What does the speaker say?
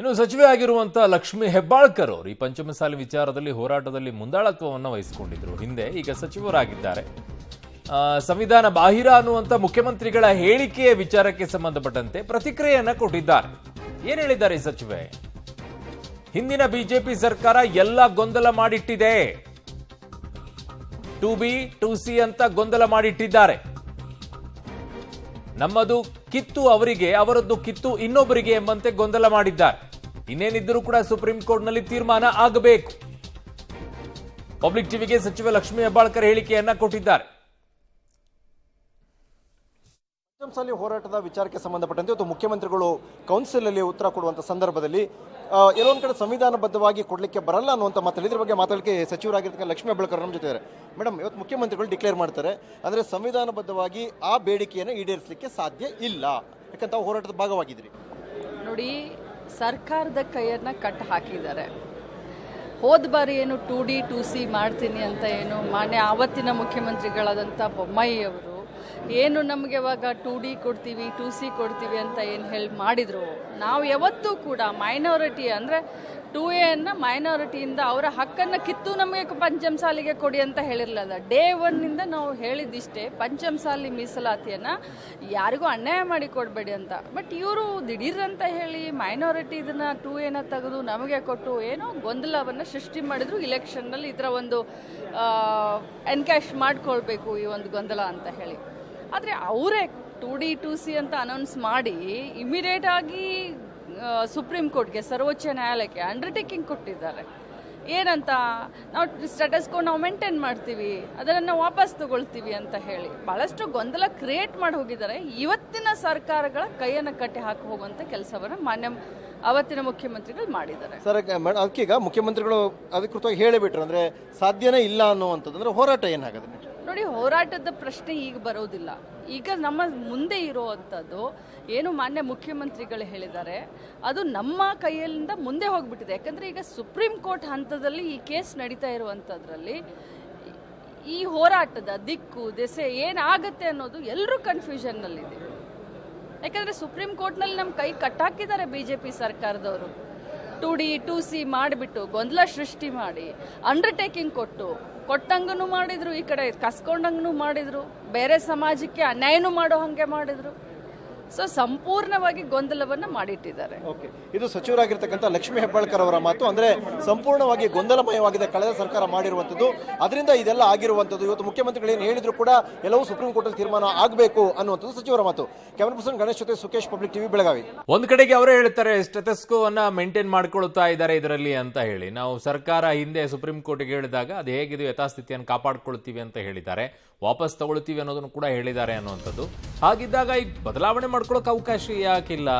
ಇನ್ನು ಸಚಿವೆ ಆಗಿರುವಂತ ಲಕ್ಷ್ಮಿ ಹೆಬ್ಬಾಳ್ಕರ್ ಅವರು ಈ ಪಂಚಮಸಾಲಿ ವಿಚಾರದಲ್ಲಿ ಹೋರಾಟದಲ್ಲಿ ಮುಂದಾಳತ್ವವನ್ನು ವಹಿಸಿಕೊಂಡಿದ್ರು. ಹಿಂದೆ ಈಗ ಸಚಿವರಾಗಿದ್ದಾರೆ. ಸಂವಿಧಾನ ಬಾಹಿರ ಅನ್ನುವಂತ ಮುಖ್ಯಮಂತ್ರಿಗಳ ಹೇಳಿಕೆಯ ವಿಚಾರಕ್ಕೆ ಸಂಬಂಧಪಟ್ಟಂತೆ ಪ್ರತಿಕ್ರಿಯೆಯನ್ನ ಕೊಟ್ಟಿದ್ದಾರೆ. ಏನ್ ಹೇಳಿದ್ದಾರೆ ಈ ಸಚಿವೆ? ಹಿಂದಿನ ಬಿಜೆಪಿ ಸರ್ಕಾರ ಎಲ್ಲ ಗೊಂದಲ ಮಾಡಿಟ್ಟಿದೆ, 2B 2C ಅಂತ ಗೊಂದಲ ಮಾಡಿಟ್ಟಿದ್ದಾರೆ. ನಮ್ಮದು ಕಿತ್ತು ಅವರಿಗೆ, ಅವರದ್ದು ಕಿತ್ತು ಇನ್ನೊಬ್ಬರಿಗೆ ಎಂಬಂತೆ ಗೊಂದಲ ಮಾಡಿದ್ದಾರೆ. ಇನ್ನೇನಿದ್ದರೂ ಕೂಡ ಸುಪ್ರೀಂ ಕೋರ್ಟ್ನಲ್ಲಿ ತೀರ್ಮಾನ ಆಗಬೇಕು. ಪಬ್ಲಿಕ್ ಟಿವಿಗೆ ಸಚಿವ ಲಕ್ಷ್ಮಿ ಹೆಬ್ಬಾಳ್ಕರ್ ಹೇಳಿಕೆಯನ್ನ ಕೊಟ್ಟಿದ್ದಾರೆ. ಪಂಚಮಸಾಲಿ ಹೋರಾಟದ ವಿಚಾರಕ್ಕೆ ಸಂಬಂಧಪಟ್ಟಂತೆ ಇವತ್ತು ಮುಖ್ಯಮಂತ್ರಿಗಳು ಕೌನ್ಸಿಲ್ ಅಲ್ಲಿ ಉತ್ತರ ಕೊಡುವಂತ ಸಂದರ್ಭದಲ್ಲಿ ಎಲ್ಲೊಂದ್ ಕಡೆ ಸಂವಿಧಾನಬದ್ಧವಾಗಿ ಕೊಡ್ಲಿಕ್ಕೆ ಬರಲ್ಲ ಅನ್ನುವಂತ ಮಾತಾಡಿ ಇದ್ರ ಬಗ್ಗೆ ಮಾತಾಡಲಿಕ್ಕೆ ಸಚಿವರಾಗಿರ್ತಕ್ಕ ಲಕ್ಷ್ಮಿ ಹೆಬ್ಬಾಳ್ಕರ್ ನಮ್ಮ ಜೊತೆ ಇದ್ದಾರೆ. ಮೇಡಮ್, ಇವತ್ತು ಮುಖ್ಯಮಂತ್ರಿಗಳು ಡಿಕ್ಲೇರ್ ಮಾಡ್ತಾರೆ, ಅಂದ್ರೆ ಸಂವಿಧಾನಬದ್ಧವಾಗಿ ಆ ಬೇಡಿಕೆಯನ್ನು ಈಡೇರಿಸಲಿಕ್ಕೆ ಸಾಧ್ಯ ಇಲ್ಲ, ಯಾಕಂತ ಹೋರಾಟದ ಭಾಗವಾಗಿದ್ರಿ. ನೋಡಿ, ಸರ್ಕಾರದ ಕೈಯನ್ನ ಕಟ್ ಹಾಕಿದ್ದಾರೆ. ಹೋದ ಬಾರಿ ಏನು 2D 2C ಮಾಡ್ತೀನಿ ಅಂತ ಏನು ಮಾನ್ಯ ಆವತ್ತಿನ ಮುಖ್ಯಮಂತ್ರಿಗಳಾದಂಥ ಬೊಮ್ಮಾಯಿ ಅವರು ಏನು ನಮಗೆ ಇವಾಗ 2D ಕೊಡ್ತೀವಿ 2C ಕೊಡ್ತೀವಿ ಅಂತ ಏನು ಮಾಡಿದ್ರು. ನಾವು ಯಾವತ್ತೂ ಕೂಡ ಮೈನಾರಿಟಿ ಅಂದರೆ 2A ಅನ್ನು ಮೈನಾರಿಟಿಯಿಂದ ಅವರ ಹಕ್ಕನ್ನು ಕಿತ್ತು ನಮಗೆ ಪಂಚಮಸಾಲಿಗೆ ಕೊಡಿ ಅಂತ ಹೇಳಿರಲಿಲ್ಲ. ಡೇ 1ನಿಂದ ನಾವು ಹೇಳಿದ್ದಿಷ್ಟೇ, ಪಂಚಮಸಾಲಿ ಮೀಸಲಾತಿಯನ್ನು ಯಾರಿಗೂ ಅನ್ಯಾಯ ಮಾಡಿ ಕೊಡಬೇಡಿ ಅಂತ. ಬಟ್ ಇವರು ದಿಢೀರಂತ ಹೇಳಿ ಮೈನಾರಿಟಿ ಇದನ್ನು 2Aನ ತೆಗೆದು ನಮಗೆ ಕೊಟ್ಟು ಏನೋ ಗೊಂದಲವನ್ನು ಸೃಷ್ಟಿ ಮಾಡಿದ್ರು. ಇಲೆಕ್ಷನ್ನಲ್ಲಿ ಇದರ ಒಂದು ಎನ್ಕ್ಯಾಶ್ ಮಾಡ್ಕೊಳ್ಬೇಕು ಈ ಒಂದು ಗೊಂದಲ ಅಂತ ಹೇಳಿ. ಆದರೆ ಅವರೇ 2D 2C ಅಂತ ಅನೌನ್ಸ್ ಮಾಡಿ ಇಮಿಡಿಯೇಟ್ ಆಗಿ ಸುಪ್ರೀಂ ಕೋರ್ಟ್ಗೆ, ಸರ್ವೋಚ್ಚ ನ್ಯಾಯಾಲಯಕ್ಕೆ ಅಂಡರ್ಟೇಕಿಂಗ್ ಕೊಟ್ಟಿದ್ದಾರೆ. ಏನಂತ, ನಾವು ಸ್ಟೇಟಸ್ಕೋ ನಾವು ಮೇಂಟೈನ್ ಮಾಡ್ತೀವಿ, ಅದನ್ನು ನಾವು ವಾಪಸ್ ತಗೊಳ್ತೀವಿ ಅಂತ ಹೇಳಿ ಭಾಳಷ್ಟು ಗೊಂದಲ ಕ್ರಿಯೇಟ್ ಮಾಡಿ ಹೋಗಿದ್ದಾರೆ. ಇವತ್ತಿನ ಸರ್ಕಾರಗಳ ಕೈಯನ್ನು ಕಟ್ಟಿ ಹಾಕಿ ಹೋಗುವಂಥ ಕೆಲಸವನ್ನು ಮಾನ್ಯ ಅವತ್ತಿನ ಮುಖ್ಯಮಂತ್ರಿಗಳು ಮಾಡಿದ್ದಾರೆ. ಸರ್, ಅದಕ್ಕೀಗ ಮುಖ್ಯಮಂತ್ರಿಗಳು ಅಧಿಕೃತವಾಗಿ ಹೇಳಿಬಿಟ್ರು, ಅಂದ್ರೆ ಸಾಧ್ಯನೇ ಇಲ್ಲ ಅನ್ನುವಂಥದ್ದು. ಅಂದ್ರೆ ಹೋರಾಟ ಏನಾಗುತ್ತೆ? ನೋಡಿ, ಹೋರಾಟದ ಪ್ರಶ್ನೆ ಈಗ ಬರೋದಿಲ್ಲ. ಈಗ ನಮ್ಮ ಮುಂದೆ ಇರುವಂಥದ್ದು ಏನು ಮಾನ್ಯ ಮುಖ್ಯಮಂತ್ರಿಗಳು ಹೇಳಿದ್ದಾರೆ ಅದು ನಮ್ಮ ಕೈಯಲ್ಲಿಂದ ಮುಂದೆ ಹೋಗ್ಬಿಟ್ಟಿದೆ. ಯಾಕಂದರೆ ಈಗ ಸುಪ್ರೀಂ ಕೋರ್ಟ್ ಹಂತದಲ್ಲಿ ಈ ಕೇಸ್ ನಡೀತಾ ಇರುವಂಥದ್ರಲ್ಲಿ ಈ ಹೋರಾಟದ ದಿಕ್ಕು ದೆಸೆ ಏನಾಗುತ್ತೆ ಅನ್ನೋದು ಎಲ್ಲರೂ ಕನ್ಫ್ಯೂಷನ್ನಲ್ಲಿದೆ. ಯಾಕಂದರೆ ಸುಪ್ರೀಂ ಕೋರ್ಟ್ನಲ್ಲಿ ನಮ್ಮ ಕೈ ಕಟ್ಟಾಕಿದ್ದಾರೆ BJP ಸರ್ಕಾರದವರು. 2D 2C ಮಾಡಿಬಿಟ್ಟು ಗೊಂದಲ ಸೃಷ್ಟಿ ಮಾಡಿ ಅಂಡರ್ಟೇಕಿಂಗ್ ಕೊಟ್ಟಂಗೂ ಮಾಡಿದ್ರು, ಈ ಕಡೆ ಕಸ್ಕೊಂಡಂಗೂ ಮಾಡಿದ್ರು, ಬೇರೆ ಸಮಾಜಕ್ಕೆ ಅನ್ಯಾಯನೂ ಮಾಡೋ ಹಾಗೆ ಮಾಡಿದ್ರು. ಸೊ ಸಂಪೂರ್ಣವಾಗಿ ಗೊಂದಲವನ್ನು ಮಾಡಿಟ್ಟಿದ್ದಾರೆ. ಓಕೆ, ಇದು ಸಚಿವರಾಗಿರ್ತಕ್ಕಂಥ ಲಕ್ಷ್ಮಿ ಹೆಬ್ಬಾಳ್ಕರ್ ಅವರ ಮಾತು. ಅಂದ್ರೆ ಸಂಪೂರ್ಣವಾಗಿ ಗೊಂದಲಮಯವಾಗಿದೆ ಕಳೆದ ಸರ್ಕಾರ ಮಾಡಿರುವಂಥದ್ದು, ಅದರಿಂದ ಇದೆಲ್ಲ ಆಗಿರುವಂಥದ್ದು. ಇವತ್ತು ಮುಖ್ಯಮಂತ್ರಿಗಳು ಏನು ಹೇಳಿದ್ರು ಕೂಡ ಎಲ್ಲವೂ ಸುಪ್ರೀಂ ಕೋರ್ಟ್ ಅಲ್ಲಿ ತೀರ್ಮಾನ ಆಗಬೇಕು ಅನ್ನುವಂಥದ್ದು ಸಚಿವರ ಮಾತು. ಕ್ಯಾಮರಾ ಪರ್ಸನ್ ಗಣೇಶ್ ಜೊತೆ ಸುಕೇಶ್, ಪಬ್ಲಿಕ್ ಟಿವಿ, ಬೆಳಗಾವಿ. ಒಂದ್ ಕಡೆಗೆ ಅವರೇ ಹೇಳ್ತಾರೆ ಸ್ಟೇಟಸ್ಕೋ ಅನ್ನ ಮೇಂಟೈನ್ ಮಾಡ್ಕೊಳ್ತಾ ಇದ್ದಾರೆ ಇದರಲ್ಲಿ ಅಂತ ಹೇಳಿ. ನಾವು ಸರ್ಕಾರ ಹಿಂದೆ ಸುಪ್ರೀಂ ಕೋರ್ಟ್ಗೆ ಹೇಳಿದಾಗ ಅದು ಹೇಗಿದೆಯೋ ಯಥಾಸ್ಥಿತಿಯನ್ನು ಕಾಪಾಡ್ಕೊಳ್ತೀವಿ ಅಂತ ಹೇಳಿದ್ದಾರೆ, ವಾಪಸ್ ತಗೊಳ್ತೀವಿ ಅನ್ನೋದನ್ನು ಕೂಡ ಹೇಳಿದ್ದಾರೆ ಅನ್ನುವಂಥದ್ದು. ಹಾಗಿದ್ದಾಗ ಈಗ ಬದಲಾವಣೆ ಮಾಡ್ಕೊಳ್ಳೋಕೆ ಅವಕಾಶ ಯಾಕಿಲ್ಲ?